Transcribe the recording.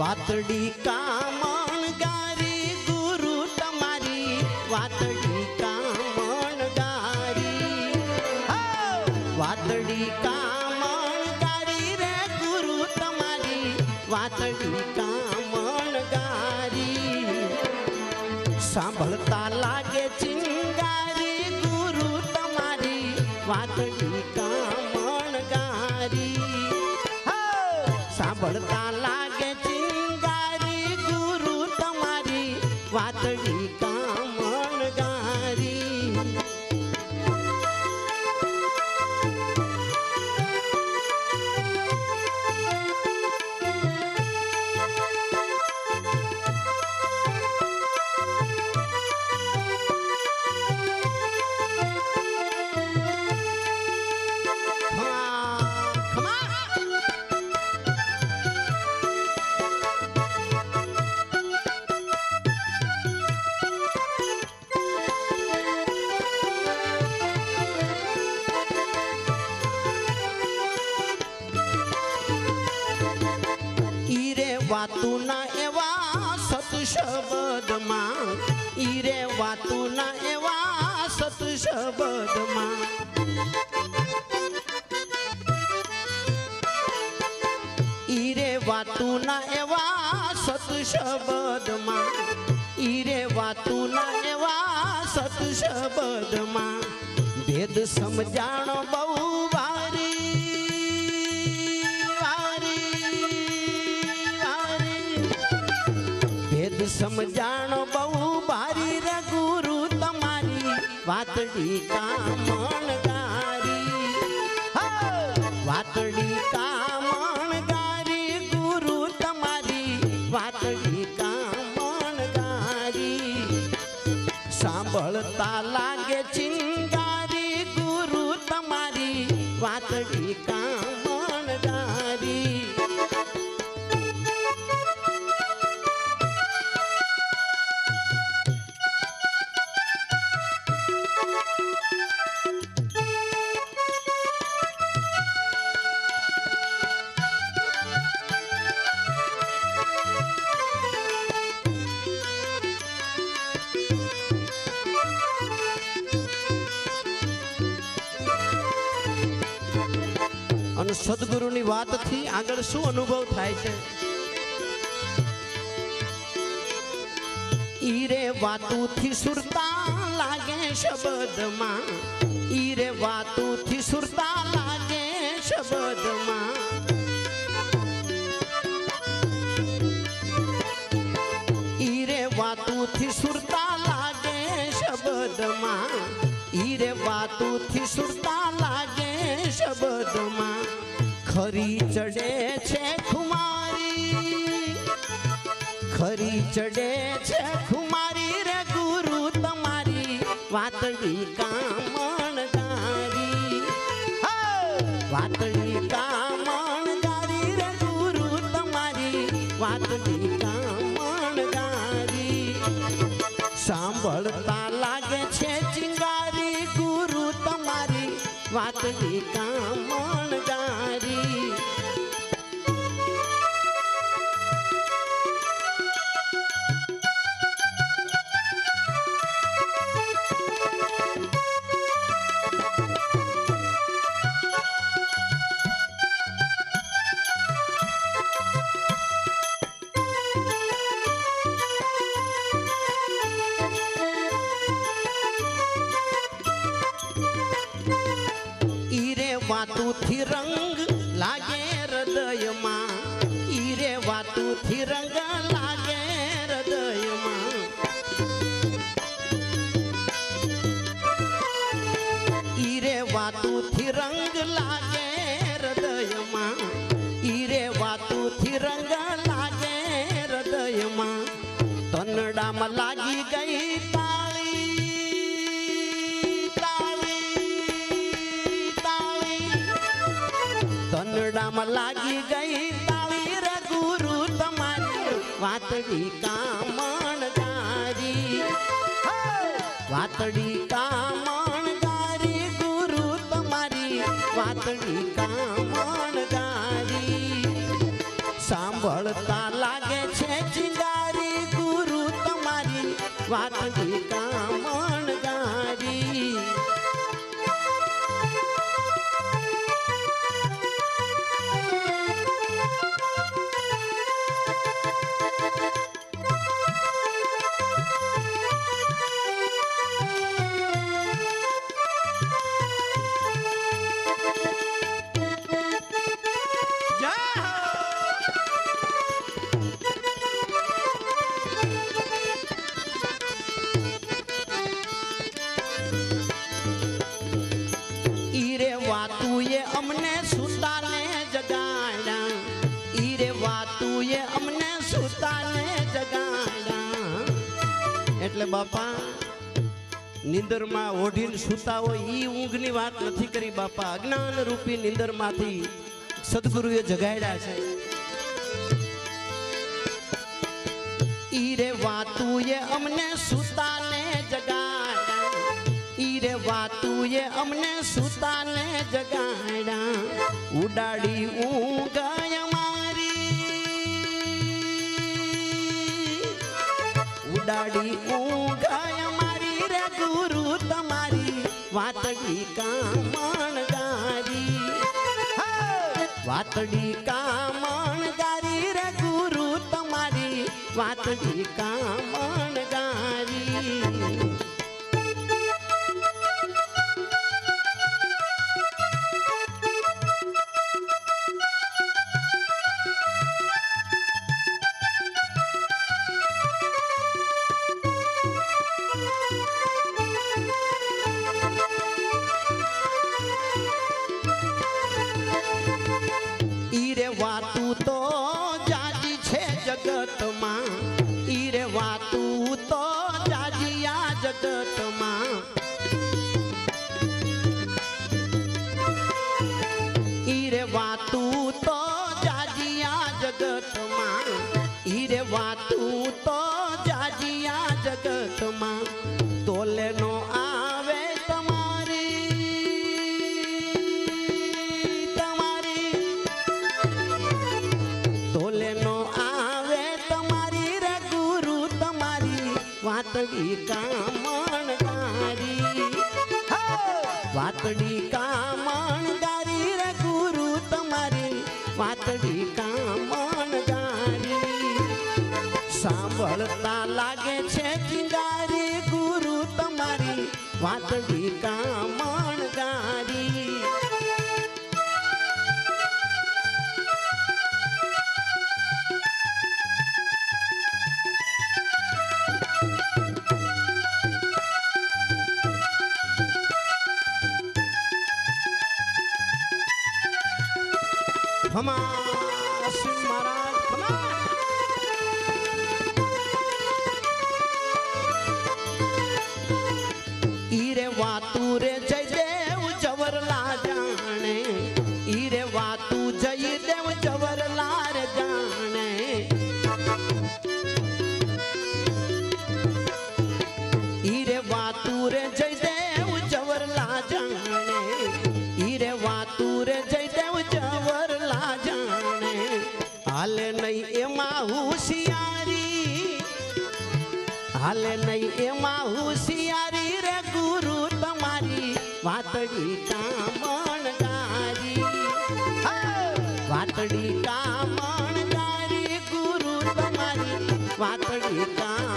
વાતડી કામણ ગારી ગુરુ તમારી વાતડી કામણ ગારી વાતડી કામણ ગારી રે ગુરુ તમારી વાતડી કામણ ગારી સાંભળતા લાગે ચિંગારી ગુરુ તમારી વાતડી કામણ ગારી સાંભળતા લાગે ચિંગારી ગુરુ તમારી વાતડી કામણ ગારી વાતુના એવા સત શબ્દમાં ઈરે વાતુના એવા સત શબ્દમાં ઈરે વાતુના એવા સત શબ્દમાં ઈરે વાતુના એવા સત શબ્દમાં ભેદ સમજાણો બહુ સમજાણો બહુ ભારી રે ગુરુ તમારી વાતડી કામણ ગારી વાતડી કામણ ગારી ગુરુ તમારી વાતડી કામણ ગારી સાંભળતા લાગે ચિંગારી ગુરુ તમારી વાતડી કામણ ગારી અને સદગુરુની વાતથી આગળ શું અનુભવ થાય છે ઈરે વાતુથી સુરતા લાગે શબ્દમાં ઈરે વાતુથી સુરતા લાગે શબ્દમાં ઈરે વાતુથી સુરતા લાગે શબ્દમાં ઈરે વાતુથી સુરતા લાગે શબ્દમાં ખરી ચડે છે ખુમારી ખરી ચડે છે ખુમારી રે ગુરુ તમારી વાતડી કામણ ગારી વાતડી કામણ ગારી રે ગુરુ તમારી વાતડી કામણ ગારી સાંભળતા લાગે છે ચિંગારી ગુરુ તમારી વાતડી કામણ ગારી વાતુથી રંગ લાગે હૃદયમાં ઈરે વાતુથી રંગ લાગે હૃદયમાં ઈરે વાતુથી રંગ લાગે હૃદયમાં ઈરે વાતુથી રંગ લાગે હૃદયમાં તનડામાં લાગી ગઈ તનડામાં લાગી ગઈ તાળી રે ગુરુ તમારી વાતડી કામણ ગારી વાતડી કામણ ગારી ગુરુ તમારી વાતડી કામણ ગારી સાંભળતા લાગે ઈરે વાતુએ અમને સુતાને જગાડ્યા, ઈરે વાતુએ અમને સુતાને જગાડ્યા. એટલે બાપા નિંદરમાં ઓઢીને સુતા હોય ઈ ઊંઘની વાત નથી કરી બાપા. અજ્ઞાન રૂપી નિંદરમાંથી સદગુરુએ જગાડ્યા છે. ઈરે વાતુએ અમને સુતાને જગાડ્યા, ઈરે વાતુએ અમને સુતાને જગાડ્યા. ઉડાડી ઊંઘ અમારી, ઉડાડી ઊંઘ અમારી રે ગુરુ તમારી વાતડી કામણ ગારી, વાતડી કામણ ગારી રે ગુરુ તમારી વાતડી કામણ ગારી. ઈરે વાતું તો જાજી છે જગતમાં, ઈરે વાતું તો જાજી આ જગતમાં. ઈરે વાતું તો જાજી આ જગતમાં, ઈરે વાતું તો જાજી આ જગતમાં. તોલે નો આવે વાતડી કામણ ગારી, વાતડી કામણ ગારી રે ગુરુ તમારી વાતડી કામણ ગારી. સાંભળતા લાગે છે ચિંગારી ગુરુ તમારી વાતડી કામણ ગારી. ખમા શ્રી મહારાજ ખમા. ઈરે વાતું રે જયદેવ જવરલા જાણે, ઈરે વાતું જયદેવ જવરલા રે જાણે. ઈરે વાતું રે જયદેવ જવરલા જાણે, ઈરે વાતું રે જયદેવ જવરલા જાણે. હાલે નહીં એમાં હોશિયારી, હાલે નહીં એમાં હોશિયારી રે ગુરુ તમારી વાતડી કામણ ગારી, વાતડી કામણ ગારી ગુરુ તમારી વાતડી કામણ